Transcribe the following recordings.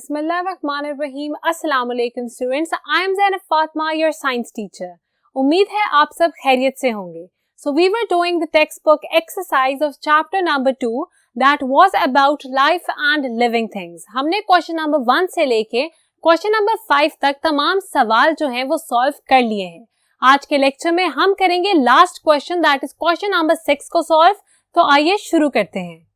बिस्मिल्लाहिर्रहमानिर्रहीम। अस्सलाम वालेकुम students, I am Zainab Fatima, your science teacher. उम्मीद है आप सब खैरियत से होंगे। So we were doing the text book exercise of chapter number 2 that was about life and living things. हमने क्वेश्चन नंबर 1 से लेके क्वेश्चन नंबर 5 तक तमाम सवाल जो हैं वो सॉल्व कर लिए हैं। आज के लेक्चर में हम करेंगे last question, that is question number 6 को सॉल्व। तो आइए शुरू करते हैं।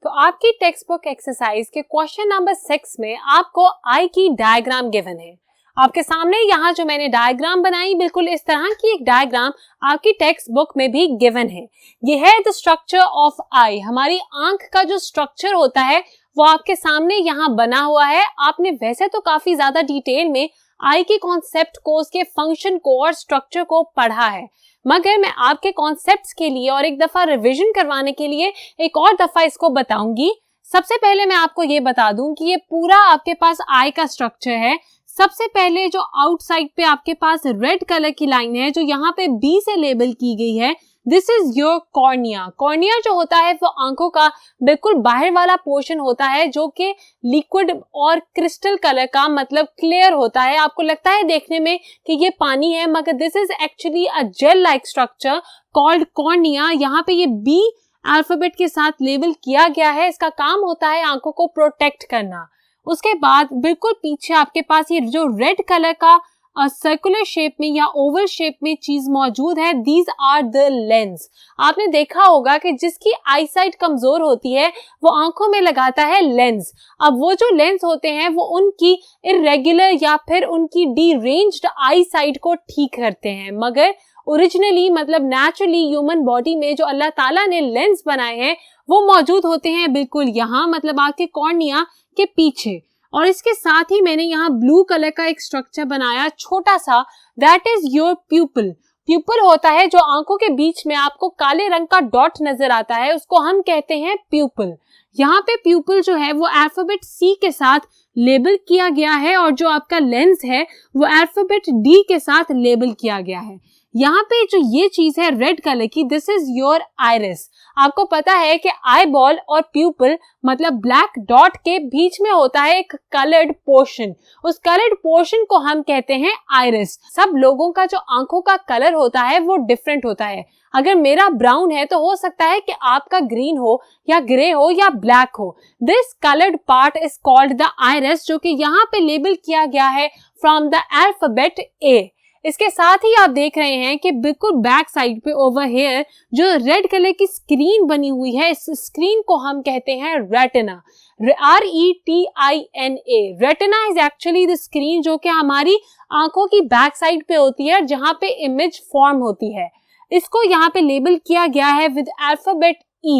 तो आपकी टेक्स्ट बुक एक्सरसाइज के क्वेश्चन नंबर 6 में आपको आई की डायग्राम गिवन है। आपके सामने यहाँ जो मैंने डायग्राम बनाई, बिल्कुल इस तरह की एक डायग्राम आपकी टेक्स्ट बुक में भी गिवन है। ये है द स्ट्रक्चर ऑफ आई। हमारी आंख का जो स्ट्रक्चर होता है वो आपके सामने यहाँ बना हुआ है। आपने वैसे तो काफी ज्यादा डिटेल में आई के कॉन्सेप्ट को, उसके फंक्शन को और स्ट्रक्चर को पढ़ा है, मगर मैं आपके कॉन्सेप्ट्स के लिए और एक दफा रिवीजन करवाने के लिए एक और दफा इसको बताऊंगी। सबसे पहले मैं आपको ये बता दूं कि ये पूरा आपके पास आई का स्ट्रक्चर है। सबसे पहले जो आउटसाइड पे आपके पास रेड कलर की लाइन है जो यहाँ पे बी से लेबल की गई है, this is your cornea. Cornea जो होता है वो आंखों का बिल्कुल बाहर वाला पोर्शन होता है जो कि लिक्विड और क्रिस्टल कलर का, मतलब क्लियर होता है। आपको लगता है देखने में कि ये पानी है, मगर this is actually a gel like structure called cornea. यहाँ पे ये बी अल्फाबेट के साथ लेबल किया गया है। इसका काम होता है आंखों को प्रोटेक्ट करना। उसके बाद बिल्कुल पीछे आपके पास ये जो रेड कलर का सर्कुलर शेप में या ओवल शेप में चीज मौजूद है, दीज आर द लेंस। आपने देखा होगा कि जिसकी आई साइट कमजोर होती है वो आंखों में लगाता है लेंस। अब वो जो लेंस होते हैं वो उनकी इरेगुलर या फिर उनकी डीरेंज्ड आई साइट को ठीक करते हैं, मगर ओरिजिनली मतलब नेचुरली ह्यूमन बॉडी में जो अल्लाह ताला ने लेंस बनाए हैं वो मौजूद होते हैं बिल्कुल यहाँ, मतलब आपके कॉर्निया के पीछे। और इसके साथ ही मैंने यहाँ ब्लू कलर का एक स्ट्रक्चर बनाया छोटा सा, दैट इज योर प्यूपिल। प्यूपिल होता है जो आंखों के बीच में आपको काले रंग का डॉट नजर आता है, उसको हम कहते हैं प्यूपिल। यहाँ पे प्यूपिल जो है वो अल्फाबेट सी के साथ लेबल किया गया है और जो आपका लेंस है वो अल्फाबेट डी के साथ लेबल किया गया है। यहाँ पे जो ये चीज है रेड कलर की, दिस इज योर आइरिस। आपको पता है कि आई बॉल और प्यूपिल मतलब ब्लैक डॉट के बीच में होता है एक कलर्ड पोर्शन, उस कलर्ड पोर्शन को हम कहते हैं आइरिस। सब लोगों का जो आंखों का कलर होता है वो डिफरेंट होता है। अगर मेरा ब्राउन है तो हो सकता है कि आपका ग्रीन हो या ग्रे हो या ब्लैक हो। This coloured part is called the iris, जो कि यहाँ पे लेबल किया गया है फ्रॉम द अल्फाबेट ए। इसके साथ ही आप देख रहे हैं कि बिल्कुल बैक साइड पे ओवर हियर जो रेड कलर की स्क्रीन बनी हुई है, इस स्क्रीन को हम कहते हैं retina, RETINA। Retina is actually the screen जो कि हमारी आंखों की बैक साइड पे होती है, जहां पे इमेज फॉर्म होती है। इसको यहाँ पे लेबल किया गया है विद अल्फाबेट E।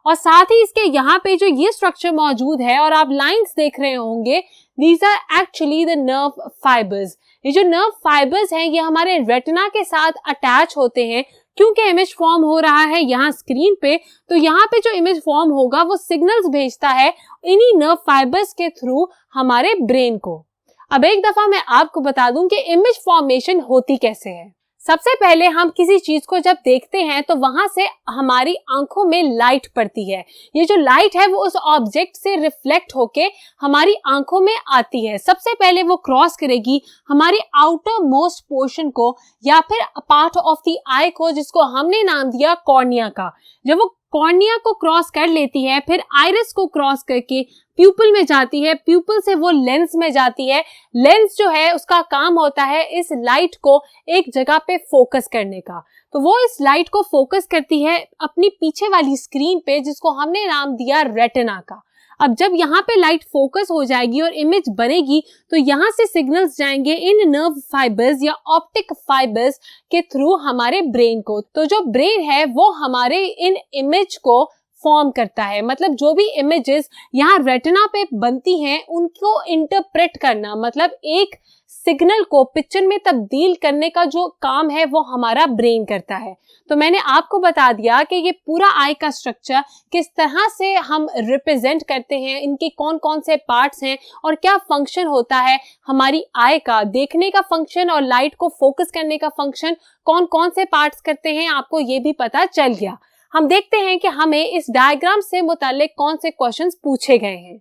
और साथ ही इसके यहाँ पे जो ये स्ट्रक्चर मौजूद है और आप लाइंस देख रहे होंगे, these are actually the nerve fibres. ये जो नर्व फाइबर्स हैं ये हमारे रेटिना के साथ अटैच होते हैं। क्योंकि इमेज फॉर्म हो रहा है यहाँ स्क्रीन पे, तो यहाँ पे जो इमेज फॉर्म होगा वो सिग्नल्स भेजता है इन्हीं नर्व फाइबर्स के थ्रू हमारे ब्रेन को। अब एक दफा मैं आपको बता दूं कि इमेज फॉर्मेशन होती कैसे है। सबसे पहले हम किसी चीज को जब देखते हैं तो वहां से हमारी आंखों में लाइट पड़ती है। ये जो लाइट है वो उस ऑब्जेक्ट से रिफ्लेक्ट होके हमारी आंखों में आती है। सबसे पहले वो क्रॉस करेगी हमारी आउटर मोस्ट पोर्शन को या फिर पार्ट ऑफ द आई को, जिसको हमने नाम दिया कॉर्निया का। जब वो कॉर्निया को क्रॉस कर लेती है फिर आइरिस को क्रॉस करके प्यूपिल में जाती है, प्यूपिल से वो लेंस में जाती है। लेंस जो है उसका काम होता है इस लाइट को एक जगह पे फोकस करने का। तो वो इस लाइट को फोकस करती है अपनी पीछे वाली स्क्रीन पे, जिसको हमने नाम दिया रेटिना का। अब जब यहाँ पे लाइट फोकस हो जाएगी और इमेज बनेगी तो यहाँ से सिग्नल्स जाएंगे इन नर्व फाइबर्स या ऑप्टिक फाइबर्स के थ्रू हमारे ब्रेन को। तो जो ब्रेन है वो हमारे इन इमेज को फॉर्म करता है, मतलब जो भी इमेजेस यहाँ रेटिना पे बनती हैं उनको इंटरप्रेट करना, मतलब एक सिग्नल को पिक्चर में तब्दील करने का जो काम है वो हमारा ब्रेन करता है। तो मैंने आपको बता दिया कि ये पूरा आई का स्ट्रक्चर किस तरह से हम रिप्रेजेंट करते हैं, इनके कौन कौन से पार्ट्स हैं और क्या फंक्शन होता है हमारी आई का। देखने का फंक्शन और लाइट को फोकस करने का फंक्शन कौन कौन से पार्ट्स करते हैं, आपको ये भी पता चल गया। हम देखते हैं कि हमें इस डायग्राम से मुताल्लिक कौन से क्वेश्चंस पूछे गए हैं।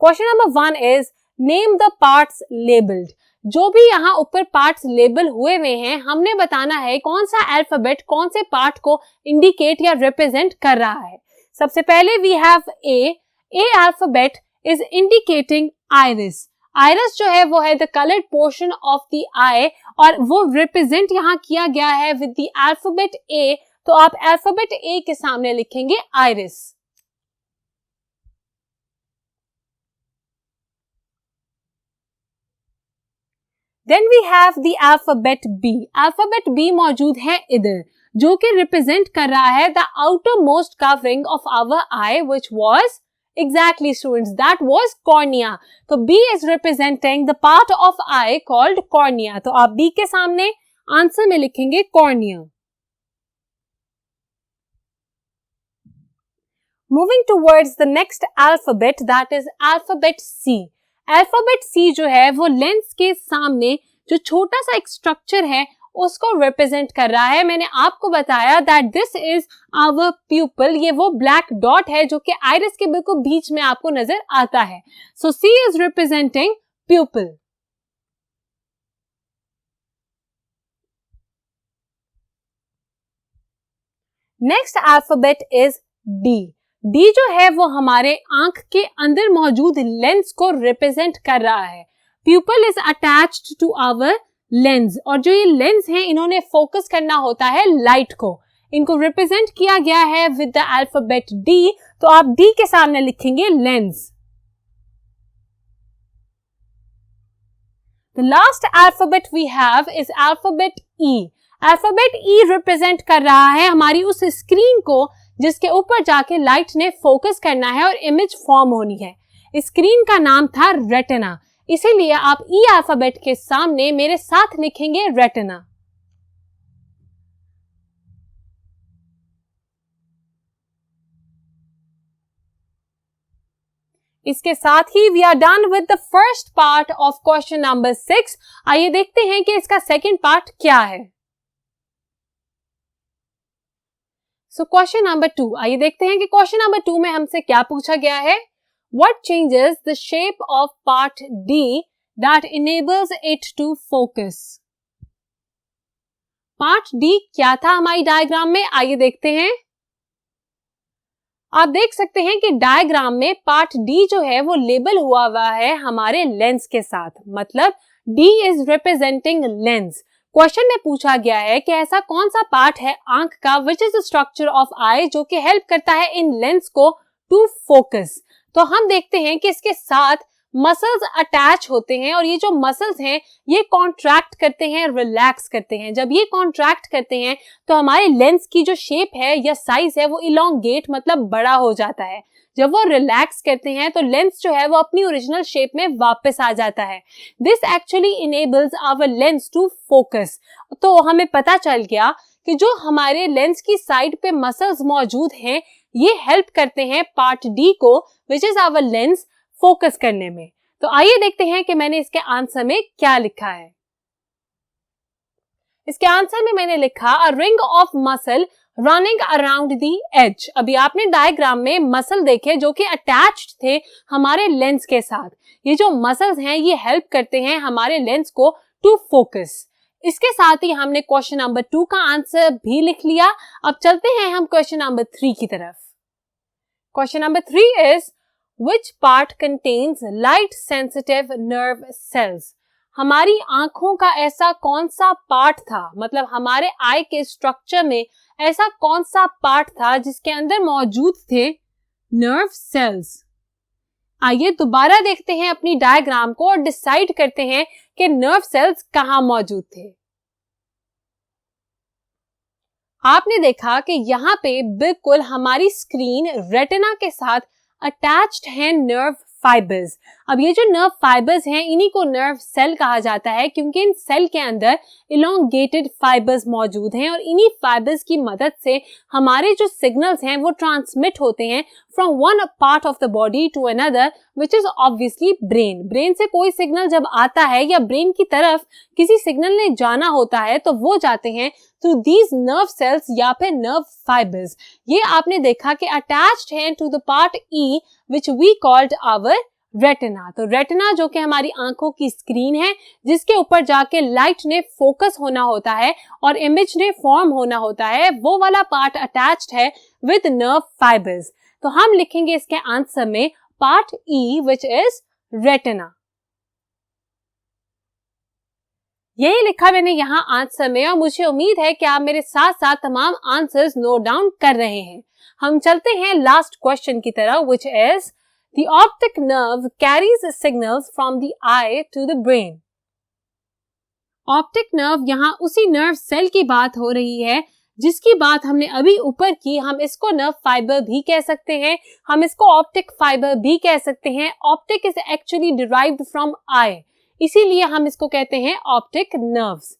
Question number 1 is name the parts labelled. जो भी यहाँ ऊपर पार्ट्स लेबल हुए हुए हैं, हमने बताना है कौन सा अल्फाबेट कौन से पार्ट को इंडिकेट या रिप्रेजेंट कर रहा है। सबसे पहले we have a alphabet is indicating iris. Iris जो है वो है the coloured portion of the eye, और वो रिप्रेजेंट यहाँ किया गया है विद द अल्फाबेट ए। तो आप अल्फाबेट ए के सामने लिखेंगे iris. Then we have the alphabet B. Alphabet B मौजूद है इधर, जो कि रिप्रेजेंट कर रहा है the outer most covering of our eye which was exactly students, that was cornea. तो B is representing the part of eye called cornea. तो आप B के सामने आंसर में लिखेंगे cornea. Moving towards the next alphabet, that is alphabet C. Alphabet C जो है वो लेंस के सामने जो छोटा सा एक स्ट्रक्चर है उसको रिप्रेजेंट कर रहा है। मैंने आपको बताया that this is our pupil. ये वो ब्लैक डॉट है जो कि आइरिस के बिल्कुल बीच में आपको नजर आता है। So C is representing pupil. Next alphabet is D. D जो है वो हमारे आंख के अंदर मौजूद लेंस को रिप्रेजेंट कर रहा है। Pupil is attached to our lens, और जो ये लेंस है इन्होंने फोकस करना होता है लाइट को। इनको रिप्रेजेंट किया गया है विद द अल्फाबेट डी। तो आप डी के सामने लिखेंगे lens. The last alphabet we have is alphabet E. Alphabet E represent कर रहा है हमारी उस स्क्रीन को जिसके ऊपर जाके लाइट ने फोकस करना है और इमेज फॉर्म होनी है। स्क्रीन का नाम था रेटिना, इसीलिए आप ई अल्फाबेट के सामने मेरे साथ लिखेंगे रेटिना। इसके साथ ही we are done with the first part of question number 6। आइए देखते हैं कि इसका सेकंड पार्ट क्या है। सो क्वेश्चन नंबर 2, आइए देखते हैं कि क्वेश्चन नंबर 2 में हमसे क्या पूछा गया है। What changes the shape of part D that enables it to focus? Part D क्या था हमारी डायग्राम में, आइए देखते हैं। आप देख सकते हैं कि डायग्राम में पार्ट D जो है वो लेबल हुआ है हमारे लेंस के साथ, मतलब D is representing lens। Question में पूछा गया है कि ऐसा कौन सा पार्ट है आंख का which is the structure of eye जो कि हेल्प करता है इन लेंस को टू फोकस। तो हम देखते हैं कि इसके साथ मसल्स अटैच होते हैं, और ये जो मसल्स हैं ये कॉन्ट्रैक्ट करते हैं, रिलैक्स करते हैं। जब ये कॉन्ट्रैक्ट करते हैं तो हमारे लेंस की जो शेप है या साइज है वो इलोंगेट मतलब बड़ा हो जाता है। जब वो रिलैक्स करते हैं तो लेंस जो है वो अपनी ओरिजिनल शेप में वापस आ जाता है। This actually enables our lens to focus. तो हमें पता चल गया कि जो हमारे लेंस की साइड पे मसल्स मौजूद हैं ये हेल्प करते हैं पार्ट डी को which is our lens focus करने में। तो आइए देखते हैं कि मैंने इसके आंसर में क्या लिखा है। इसके आंसर में मैंने लिखा a ring of muscle running around the edge. अभी आपने डायग्राम में मसल देखे जो कि अटैच्ड थे हमारे लेंस के साथ। ये जो मसल्स हैं ये हेल्प करते हैं हमारे लेंस को टू फोकस। इसके साथ ही हमने क्वेश्चन नंबर 2 का आंसर भी लिख लिया। अब चलते हैं हम क्वेश्चन नंबर 3 की तरफ। Question number 3 is which part contains light sensitive nerve cells. हमारी आंखों का ऐसा कौन सा पार्ट था, मतलब हमारे आई के स्ट्रक्चर में ऐसा कौन सा पार्ट था जिसके अंदर मौजूद थे नर्व सेल्स। आइए दोबारा देखते हैं अपनी डायग्राम को और डिसाइड करते हैं कि नर्व सेल्स कहां मौजूद थे। आपने देखा कि यहाँ पे बिल्कुल हमारी स्क्रीन रेटिना के साथ अटैच्ड है नर्व फाइबर्स। अब ये जो नर्व फाइबर्स हैं इन्हीं को नर्व सेल कहा जाता है, क्योंकि इन सेल के अंदर इलोंगेटेड फाइबर्स मौजूद हैं और इन्हीं फाइबर्स की मदद से हमारे जो सिग्नल्स हैं वो ट्रांसमिट होते हैं from one part of the body to another, which is obviously brain. Brain से कोई सिग्नल जब आता है या ब्रेन की तरफ किसी सिग्नल ने जाना होता है तो वो जाते हैं थ्रू दीज नर्व सेल्स या फिर नर्व फाइबर्स। ये आपने देखा कि अटैच्ड है to the part E which we called our retina. तो रेटिना जो कि हमारी आंखों की स्क्रीन है जिसके ऊपर जाके लाइट ने फोकस होना होता है और इमेज ने फॉर्म होना होता है, वो वाला पार्ट अटैच्ड है विद नर्व फाइबर्स। तो हम लिखेंगे इसके आंसर में part E which is retina. यही लिखा मैंने यहाँ आंसर में और मुझे उम्मीद है कि आप मेरे साथ साथ तमाम आंसर्स नोट डाउन कर रहे हैं। हम चलते हैं लास्ट क्वेश्चन की तरफ, which is The optic nerve carries signals from the eye to the brain. Optic nerve यहाँ उसी नर्व सेल की बात हो रही है जिसकी बात हमने अभी ऊपर की। हम इसको नर्व फाइबर भी कह सकते हैं, हम इसको ऑप्टिक फाइबर भी कह सकते हैं। Optic is actually derived from I, इसीलिए हम इसको कहते हैं ऑप्टिक नर्व्स।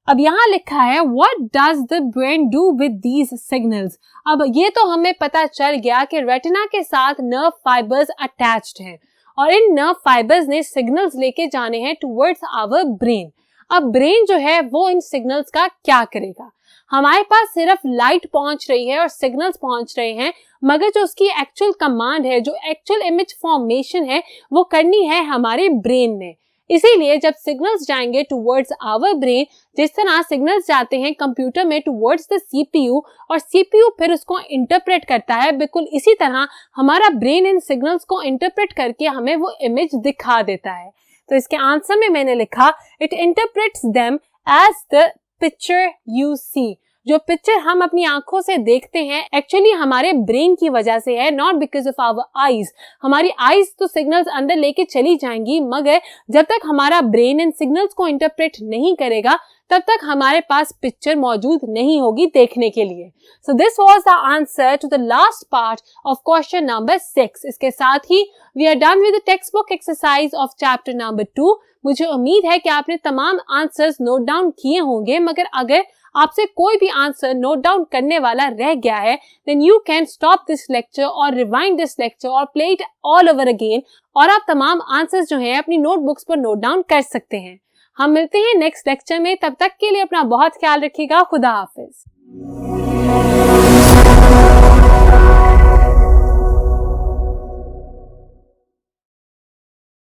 अब यहाँ लिखा है what does the brain do with these signals. अब ये तो हमें पता चल गया कि रेटिना के साथ नर्व फाइबर्स अटैच्ड हैं और इन नर्व फाइबर्स ने सिग्नल्स लेके जाने हैं टुवर्ड्स आवर ब्रेन। अब ब्रेन जो है वो इन सिग्नल्स का क्या करेगा? हमारे पास सिर्फ लाइट पहुंच रही है और सिग्नल्स पहुंच रहे हैं, मगर जो उसकी एक्चुअल कमांड है, जो एक्चुअल इमेज फॉर्मेशन है, वो करनी है हमारे ब्रेन ने। इसीलिए जब सिग्नल्स जाएंगे टुवर्ड्स आवर ब्रेन, जिस तरह सिग्नल्स जाते हैं कंप्यूटर में टुवर्ड्स द सीपीयू और सीपीयू फिर उसको इंटरप्रेट करता है, बिल्कुल इसी तरह हमारा ब्रेन इन सिग्नल्स को इंटरप्रेट करके हमें वो इमेज दिखा देता है। तो इसके आंसर में मैंने लिखा it interprets them as the picture you see. जो पिक्चर हम अपनी आंखों से देखते हैं एक्चुअली हमारे ब्रेन की वजह से है, not because of our eyes. हमारी आईज तो सिग्नल्स अंदर लेके चली जाएंगी, मगर जब तक हमारा ब्रेन इन सिग्नल्स को इंटरप्रेट नहीं करेगा तब तक हमारे पास पिक्चर मौजूद नहीं होगी देखने के लिए। So this was the answer to the last part of question number 6। इसके साथ ही we are done with the text book exercise of chapter number 2। मुझे उम्मीद है कि आपने तमाम आंसर्स नोट डाउन किए होंगे, मगर अगर आपसे कोई भी आंसर नोट डाउन करने वाला रह गया है then you can stop this lecture और रिवाइंड दिस लेक्चर और play it all over again, और आप तमाम आंसर्स जो हैं अपनी नोटबुक्स पर नोट डाउन कर सकते हैं। हम मिलते हैं नेक्स्ट लेक्चर में, तब तक के लिए अपना बहुत ख्याल रखिएगा। खुदा हाफिज।